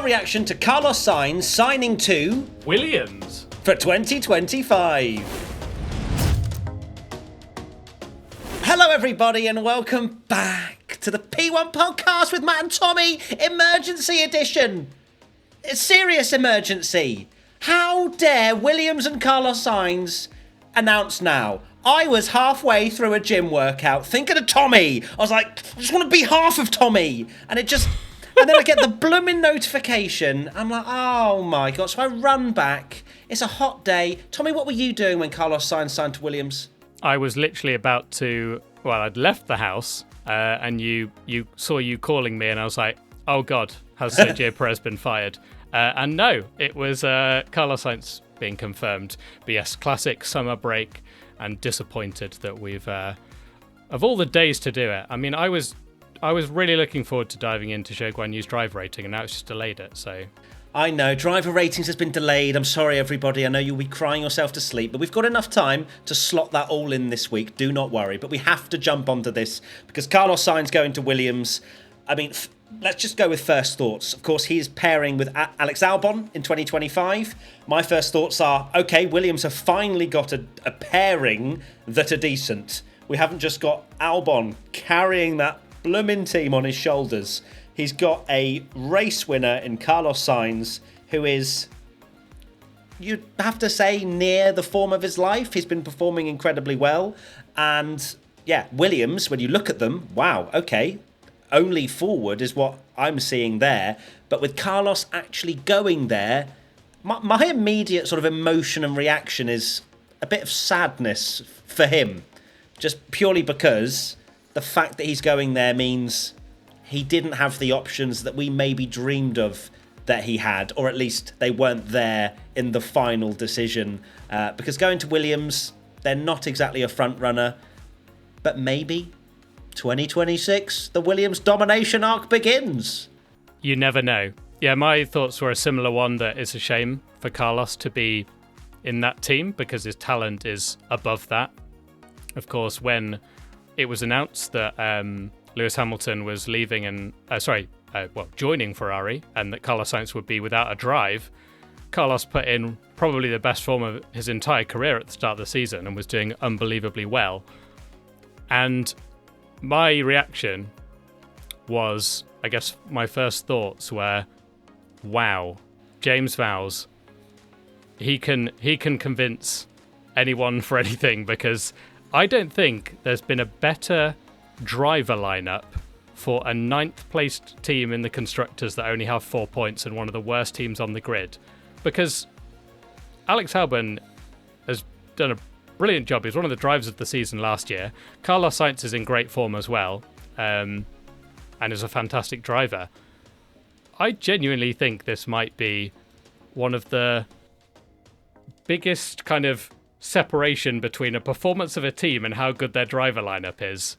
our reaction to Carlos Sainz signing to Williams for 2025. Hello everybody and welcome back to the P1 podcast with Matt and Tommy, emergency edition. A serious emergency. How dare Williams and Carlos Sainz announce now? I was halfway through a gym workout thinking of Tommy. I was like, I just want to be half of Tommy. And then I get the blooming notification. I'm like, oh my God. So I run back. It's a hot day. Tommy, what were you doing when Carlos Sainz signed to Williams? I was literally about to, I'd left the house and you saw you calling me and I was like, oh God, has Sergio Perez been fired? And no, it was Carlos Sainz being confirmed. But yes, classic summer break, and disappointed that we've, of all the days to do it, I mean, I was really looking forward to diving into Zhou Guanyu's drive rating, and now it's just delayed it, so... I know, driver ratings has been delayed. I'm sorry, everybody. I know you'll be crying yourself to sleep, but we've got enough time to slot that all in this week. Do not worry. But we have to jump onto this because Carlos Sainz going to Williams. I mean, let's just go with first thoughts. Of course, he's pairing with Alex Albon in 2025. My first thoughts are, okay, Williams have finally got a pairing that are decent. We haven't just got Albon carrying that blooming team on his shoulders. He's got a race winner in Carlos Sainz, who is, you'd have to say, near the form of his life. He's been performing incredibly well. And yeah, Williams, when you look at them, wow, okay, only forward is what I'm seeing there. But with Carlos actually going there, my immediate sort of emotion and reaction is a bit of sadness for him. Just purely because the fact that he's going there means he didn't have the options that we maybe dreamed of that he had, or at least they weren't there in the final decision. Because going to Williams, they're not exactly a front runner, but maybe 2026, the Williams domination arc begins. You never know. Yeah, my thoughts were a similar one, that it's a shame for Carlos to be in that team because his talent is above that. Of course, when it was announced that Lewis Hamilton was leaving and joining Ferrari, and that Carlos Sainz would be without a drive, Carlos put in probably the best form of his entire career at the start of the season and was doing unbelievably well. And my reaction was, I guess my first thoughts were, wow, James Vowles, he can convince anyone for anything, because I don't think there's been a better driver lineup for a ninth placed team in the constructors that only have 4 points and one of the worst teams on the grid, because Alex Albon has done a brilliant job. He was one of the drivers of the season last year. Carlos Sainz is in great form as well, and is a fantastic driver. I genuinely think this might be one of the biggest kind of separation between a performance of a team and how good their driver lineup is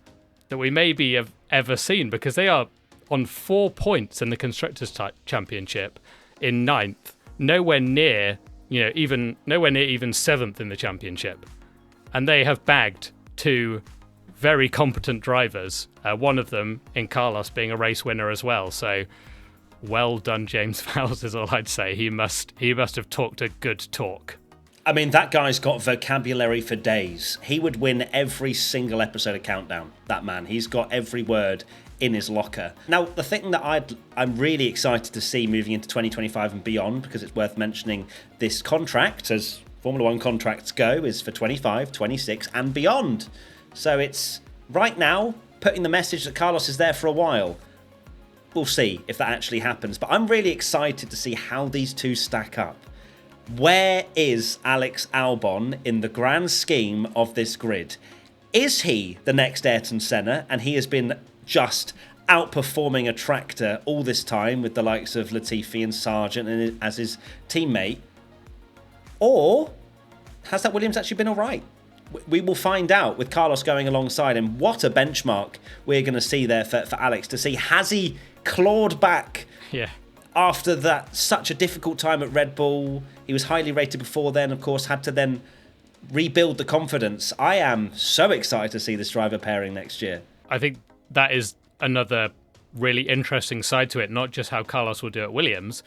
that we maybe have ever seen, because they are on 4 points in the Constructors' Championship in ninth, nowhere near even 7th in the championship. And they have bagged two very competent drivers, one of them in Carlos being a race winner as well. So well done, James Vowles, is all I'd say. He must have talked a good talk. I mean, that guy's got vocabulary for days. He would win every single episode of Countdown, that man. He's got every word in his locker. Now, the thing that I'm really excited to see moving into 2025 and beyond, because it's worth mentioning, this contract, as Formula One contracts go, is for 25, 26 and beyond. So it's, right now, putting the message that Carlos is there for a while. We'll see if that actually happens. But I'm really excited to see how these two stack up. Where is Alex Albon in the grand scheme of this grid? Is he the next Ayrton Senna, and he has been just outperforming a tractor all this time with the likes of Latifi and Sargent and as his teammate? Or has that Williams actually been all right? We will find out with Carlos going alongside him. What a benchmark we're going to see there for Alex, to see, has he clawed back after that such a difficult time at Red Bull? He was highly rated before then, of course, had to then rebuild the confidence. I am so excited to see this driver pairing next year. I think that is another really interesting side to it, not just how Carlos will do at Williams,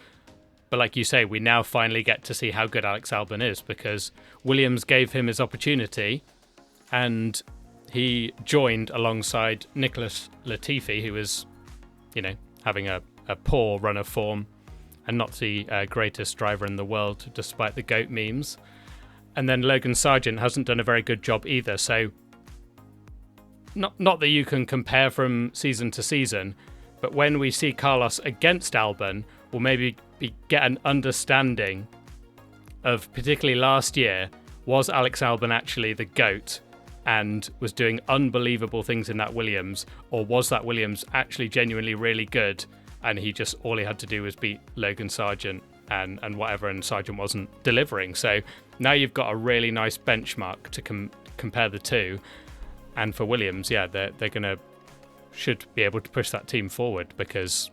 but like you say, we now finally get to see how good Alex Albon is, because Williams gave him his opportunity and he joined alongside Nicholas Latifi, who was, having a poor run of form and not the greatest driver in the world, despite the GOAT memes. And then Logan Sargent hasn't done a very good job either. So not that you can compare from season to season, but when we see Carlos against Albon, we'll maybe get an understanding of, particularly last year, was Alex Albon actually the GOAT and was doing unbelievable things in that Williams, or was that Williams actually genuinely really good and all he had to do was beat Logan Sargent and whatever, and Sargent wasn't delivering. So now you've got a really nice benchmark to compare the two. And for Williams, they're should be able to push that team forward, because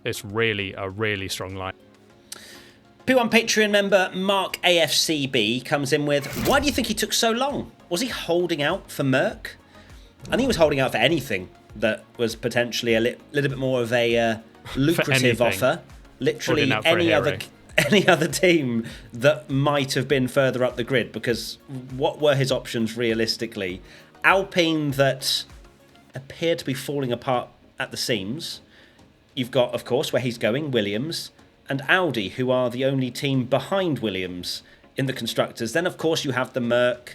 it's really a really strong line. P1 Patreon member Mark AFCB comes in with, why do you think he took so long? Was he holding out for Merck? I think he was holding out for anything that was potentially a little bit more of a lucrative offer. Literally any other team that might have been further up the grid, because what were his options realistically? Alpine, that appeared to be falling apart at the seams. You've got, of course, where he's going, Williams, and Audi, who are the only team behind Williams in the constructors. Then, of course, you have the Merck,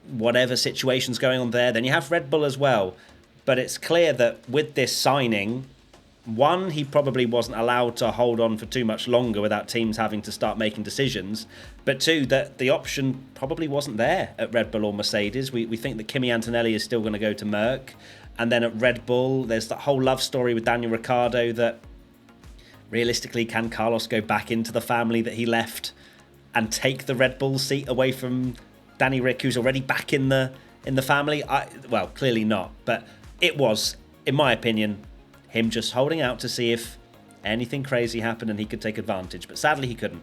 whatever situation's going on there. Then you have Red Bull as well. But it's clear that with this signing, one, he probably wasn't allowed to hold on for too much longer without teams having to start making decisions. But two, that the option probably wasn't there at Red Bull or Mercedes. We think that Kimi Antonelli is still going to go to Merck. And then at Red Bull, there's that whole love story with Daniel Ricciardo that realistically, can Carlos go back into the family that he left and take the Red Bull seat away from Danny Rick, who's already back in the family? Well, clearly not. But it was, in my opinion, him just holding out to see if anything crazy happened and he could take advantage. But sadly, he couldn't.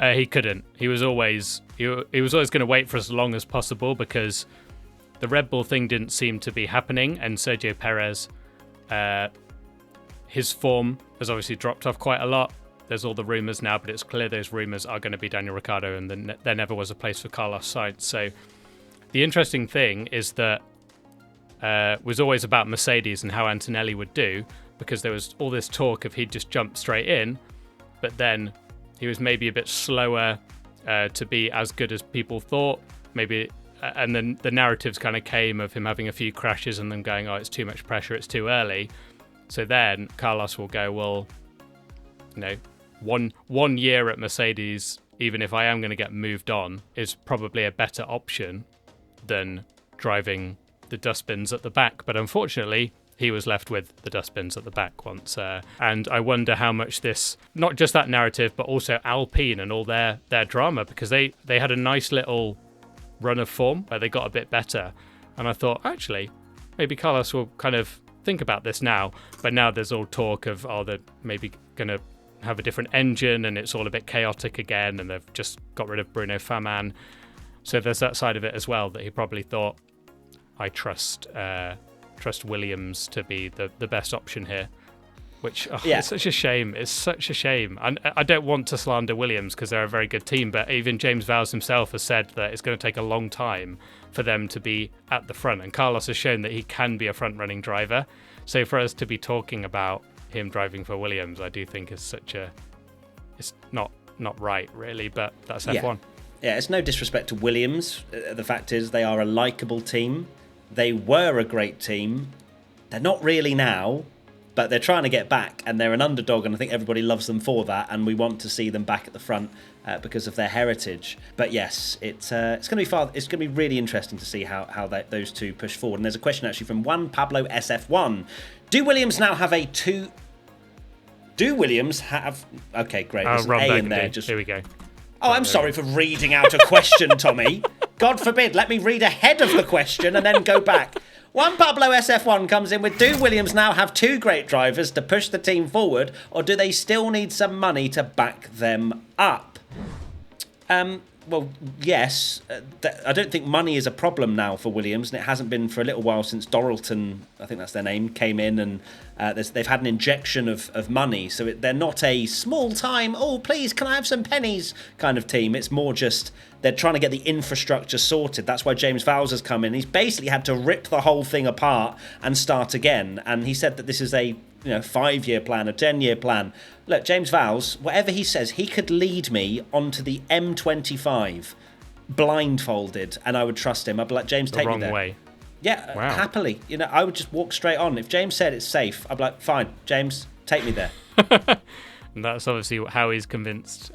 He couldn't. He was always going to wait for as long as possible, because the Red Bull thing didn't seem to be happening, and Sergio Perez, his form has obviously dropped off quite a lot. There's all the rumours now, but it's clear those rumours are going to be Daniel Ricciardo, and then there never was a place for Carlos Sainz. So the interesting thing is that was always about Mercedes and how Antonelli would do, because there was all this talk of he'd just jump straight in, but then he was maybe a bit slower to be as good as people thought. Maybe, and then the narratives kind of came of him having a few crashes and them going, oh, it's too much pressure, it's too early. So then Carlos will go, well, one year at Mercedes, even if I am going to get moved on, is probably a better option than driving the dustbins at the back. But unfortunately, he was left with the dustbins at the back once. And I wonder how much this, not just that narrative, but also Alpine and all their drama, because they had a nice little run of form where they got a bit better. And I thought, actually, maybe Carlos will kind of think about this now. But now there's all talk of, they're maybe going to have a different engine and it's all a bit chaotic again, and they've just got rid of Bruno Faman. So there's that side of it as well, that he probably thought, I trust Williams to be the best option here, which it's such a shame. It's such a shame. And I don't want to slander Williams because they're a very good team, but even James Vowles himself has said that it's going to take a long time for them to be at the front. And Carlos has shown that he can be a front-running driver. So for us to be talking about him driving for Williams, I do think it's not right, really, but that's F1. Yeah, it's no disrespect to Williams. The fact is they are a likeable team. They were a great team. They're not really now, but they're trying to get back, and they're an underdog, and I think everybody loves them for that, and we want to see them back at the front because of their heritage. But yes, it's going to be It's going to be really interesting to see how those two push forward. And there's a question actually from Juan Pablo SF1. Do Williams now have a two? Do Williams have? Okay, great. There's an A in there. Here we go. Oh, I'm sorry for reading out a question, Tommy. God forbid, let me read ahead of the question and then go back. Juan Pablo SF1 comes in with, do Williams now have two great drivers to push the team forward, or do they still need some money to back them up? Well, yes. I don't think money is a problem now for Williams, and it hasn't been for a little while since Doralton, I think that's their name, came in, and they've had an injection of money. So they're not a small-time, oh, please, can I have some pennies kind of team. It's more just they're trying to get the infrastructure sorted. That's why James Vowles has come in. He's basically had to rip the whole thing apart and start again. And he said that this is a 5-year plan, a 10-year plan. Look, James Vowles, whatever he says, he could lead me onto the M25 blindfolded, and I would trust him. I'd be like, James, take me there. The wrong way. Yeah, Wow. happily. I would just walk straight on. If James said it's safe, I'd be like, fine, James, take me there. And that's obviously how he's convinced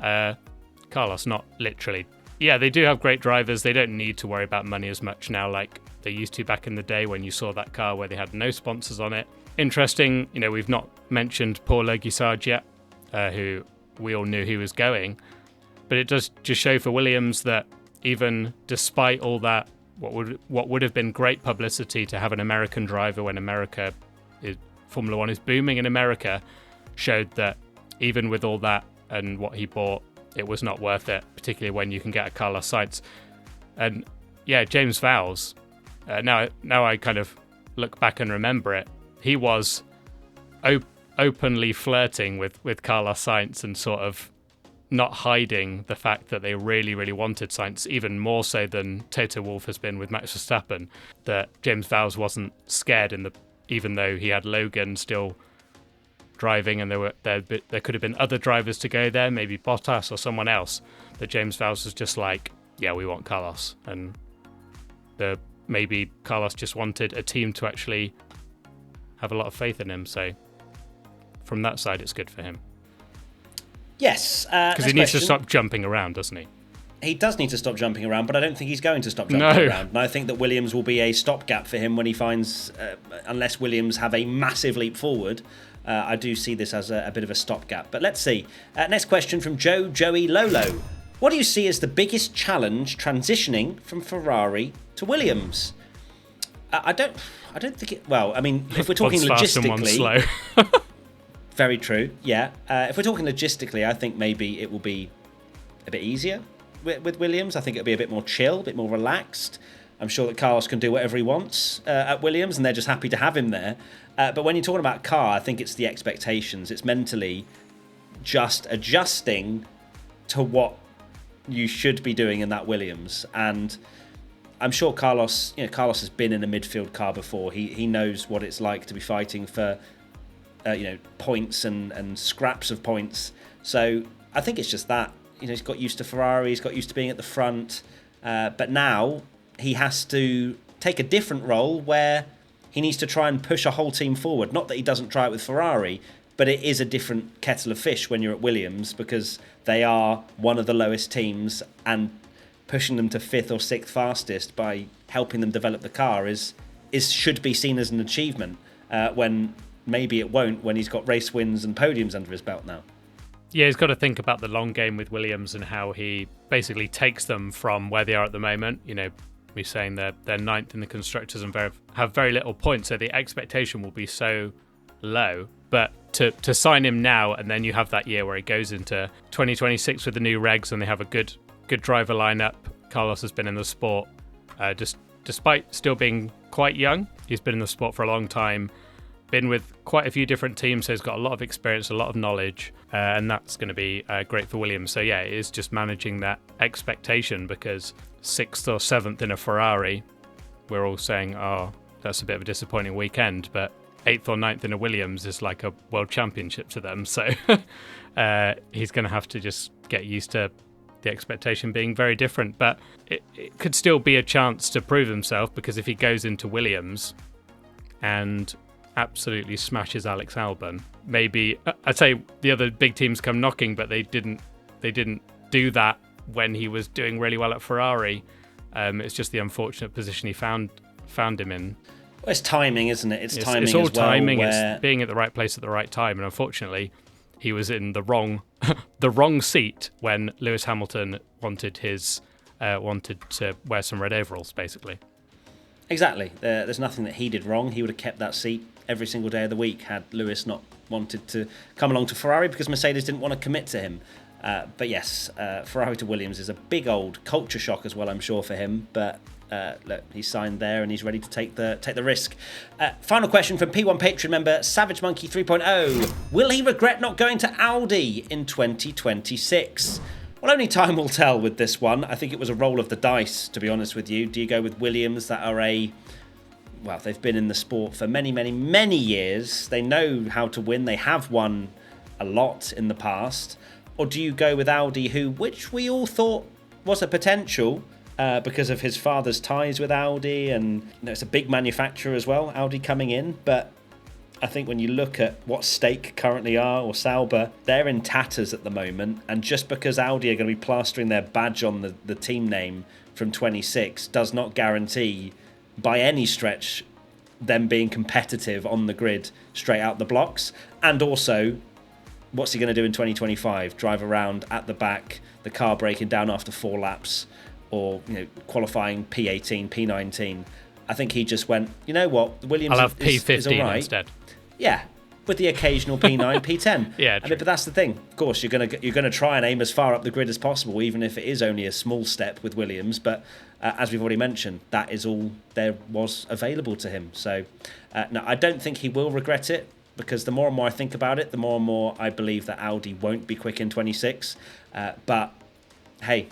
Carlos, not literally. Yeah, they do have great drivers. They don't need to worry about money as much now like they used to back in the day when you saw that car where they had no sponsors on it. Interesting, we've not mentioned Paul Leguizard yet, who we all knew he was going. But it does just show for Williams that even despite all that, what would have been great publicity to have an American driver when Formula One is booming in America, showed that even with all that and what he bought, it was not worth it, particularly when you can get a Carlos Sainz. And yeah, James Vowles, now I kind of look back and remember it, he was openly flirting with Carlos Sainz and sort of not hiding the fact that they really, really wanted Sainz, even more so than Toto Wolff has been with Max Verstappen, that James Vowles wasn't scared even though he had Logan still driving and there could have been other drivers to go there, maybe Bottas or someone else, that James Vowles was just like, yeah, we want Carlos. And maybe Carlos just wanted a team to actually have a lot of faith in him. So from that side, it's good for him. Yes. Because he needs to stop jumping around, doesn't he? He does need to stop jumping around, but I don't think he's going to stop jumping around. And I think that Williams will be a stopgap for him when he finds, unless Williams have a massive leap forward, I do see this as a bit of a stopgap. But let's see. Next question from Joey Lolo. What do you see as the biggest challenge transitioning from Ferrari to Williams? I don't think it... Well, I mean, if we're talking logistically... Very true, yeah. If we're talking logistically, I think maybe it will be a bit easier with Williams. I think it'll be a bit more chill, a bit more relaxed. I'm sure that Carlos can do whatever he wants at Williams, and they're just happy to have him there. But when you're talking about car, I think it's the expectations. It's mentally just adjusting to what you should be doing in that Williams. And I'm sure Carlos has been in a midfield car before. He knows what it's like to be fighting for points and scraps of points. So I think it's just that. He's got used to Ferrari, he's got used to being at the front, but now he has to take a different role where he needs to try and push a whole team forward. Not that he doesn't try it with Ferrari, but it is a different kettle of fish when you're at Williams, because they are one of the lowest teams, and pushing them to 5th or 6th fastest by helping them develop the car should be seen as an achievement, when maybe it won't when he's got race wins and podiums under his belt now. Yeah, he's got to think about the long game with Williams and how he basically takes them from where they are at the moment. We're saying they're 9th in the Constructors and have very little points, so the expectation will be so low. But to sign him now, and then you have that year where he goes into 2026 with the new regs and they have a good driver lineup. Carlos has been in the sport, despite still being quite young. He's been in the sport for a long time, been with quite a few different teams, so he's got a lot of experience, a lot of knowledge, and that's going to be great for Williams. So yeah, it is just managing that expectation, because 6th or 7th in a Ferrari, we're all saying, oh, that's a bit of a disappointing weekend, but 8th or 9th in a Williams is like a world championship to them. So he's going to have to just get used to the expectation being very different, but it could still be a chance to prove himself, because if he goes into Williams and absolutely smashes Alex Albon, maybe I'd say the other big teams come knocking, but they didn't do that when he was doing really well at Ferrari. It's just the unfortunate position he found him in. Well, it's timing, isn't it? It's timing. It's all as well, timing. It's being at the right place at the right time, and unfortunately, he was in the wrong seat when Lewis Hamilton wanted to wear some red overalls, basically. Exactly. There's nothing that he did wrong. He would have kept that seat every single day of the week had Lewis not wanted to come along to Ferrari because Mercedes didn't want to commit to him. But yes, Ferrari to Williams is a big old culture shock as well, I'm sure, for him. But look, he's signed there and he's ready to take the risk. Final question from P1 Patreon member Savage Monkey 3.0. Will he regret not going to Audi in 2026? Well, only time will tell with this one. I think it was a roll of the dice, to be honest with you. Do you go with Williams that are they've been in the sport for many, many, many years. They know how to win. They have won a lot in the past. Or do you go with Audi, which we all thought was a potential because of his father's ties with Audi, and it's a big manufacturer as well, Audi coming in. But I think when you look at what Stake currently are, or Sauber, they're in tatters at the moment. And just because Audi are going to be plastering their badge on the team name from 26 does not guarantee by any stretch them being competitive on the grid straight out the blocks. And also, what's he going to do in 2025? Drive around at the back, the car breaking down after 4 laps, or qualifying P18, P19. I think he just went, you know what, Williams I'll have P15 is all right. instead. Yeah, with the occasional P9, P10. Yeah, but that's the thing. Of course, you're gonna try and aim as far up the grid as possible, even if it is only a small step with Williams. But as we've already mentioned, that is all there was available to him. So, no, I don't think he will regret it, because the more and more I think about it, the more and more I believe that Audi won't be quick in 26. But hey,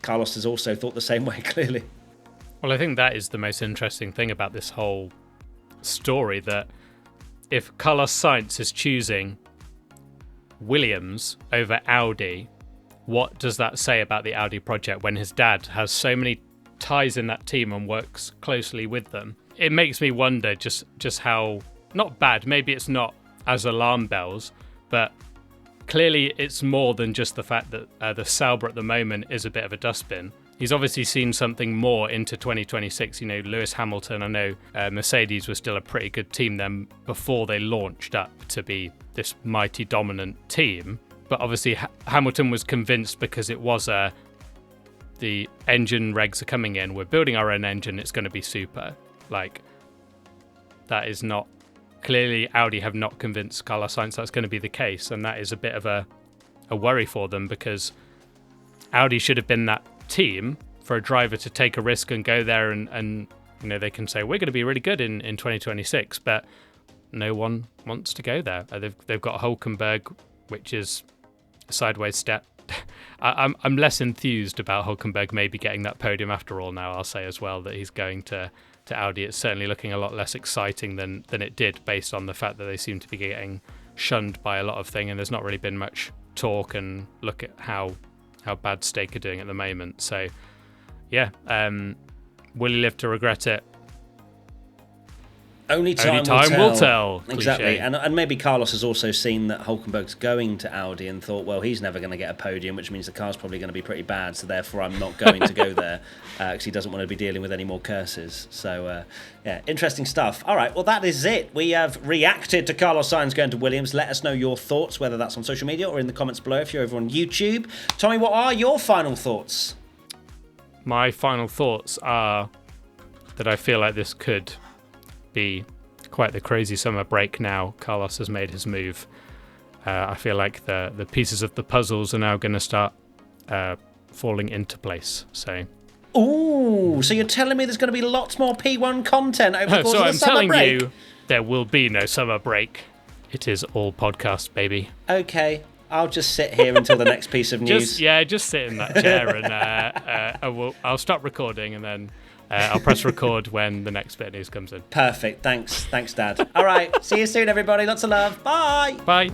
Carlos has also thought the same way, clearly. Well, I think that is the most interesting thing about this whole story, that if Carlos Sainz is choosing Williams over Audi, what does that say about the Audi project when his dad has so many ties in that team and works closely with them? It makes me wonder just how, not bad, maybe it's not as alarm bells, but clearly it's more than just the fact that the Sauber at the moment is a bit of a dustbin. He's obviously seen something more into 2026. Lewis Hamilton, I know Mercedes was still a pretty good team then before they launched up to be this mighty dominant team. But obviously Hamilton was convinced, because it was the engine regs are coming in, we're building our own engine, it's going to be super. Like, that is not... Clearly Audi have not convinced Carlos Sainz that's going to be the case, and that is a bit of a worry for them, because Audi should have been that team for a driver to take a risk and go there and they can say we're going to be really good in 2026, but no one wants to go there. They've got Hülkenberg, which is a sideways step. I'm less enthused about Hülkenberg maybe getting that podium after all now. I'll say as well that he's going to Audi. It's certainly looking a lot less exciting than it did, based on the fact that they seem to be getting shunned by a lot of things, and there's not really been much talk, and look at how bad Stake are doing at the moment. So, yeah, will he live to regret it? Only time will tell. Exactly. And maybe Carlos has also seen that Hülkenberg's going to Audi and thought, well, he's never going to get a podium, which means the car's probably going to be pretty bad, so therefore I'm not going to go there, because he doesn't want to be dealing with any more curses. So, yeah, interesting stuff. All right, well, that is it. We have reacted to Carlos Sainz going to Williams. Let us know your thoughts, whether that's on social media or in the comments below if you're over on YouTube. Tommy, what are your final thoughts? My final thoughts are that I feel like this could be quite the crazy summer break now Carlos has made his move. I feel like the pieces of the puzzles are now going to start falling into place. So, ooh, so you're telling me there's going to be lots more P1 content over the course of the summer break? So I'm telling you, there will be no summer break. It is all podcast, baby. Okay, I'll just sit here until the next piece of news. Just sit in that chair, and I'll stop recording, and then I'll press record when the next bit of news comes in. Perfect. Thanks, Dad. All right. See you soon, everybody. Lots of love. Bye. Bye.